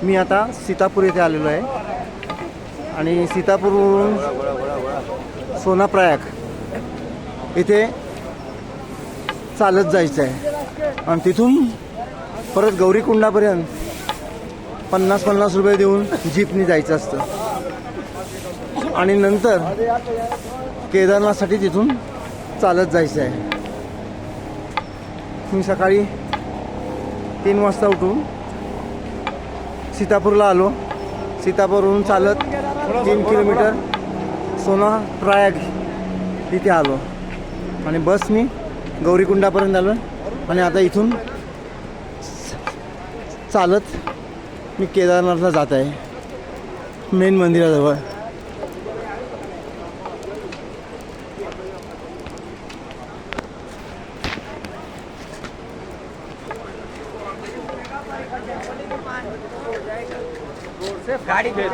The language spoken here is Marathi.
मी आता सीतापूर येथे आलेलो आहे आणि सीतापूरवरून सोनाप्रयाग इथे चालत जायचं आहे आणि तिथून परत गौरीकुंडापर्यंत 50-50 रुपये देऊन जीपनी जायचं असतं आणि नंतर केदारनाथसाठी तिथून चालत जायचं आहे. मी सकाळी 3 वाजता उठून सीतापूरला आलो. सीतापूरवरून चालत 3 किलोमीटर सोनाप्रयाग इथे आलो आणि बसनी गौरीकुंडापर्यंत आलो आणि आता इथून चालत मी केदारनाथला जात आहे, मेन मंदिराजवळ. गाड़ी भेज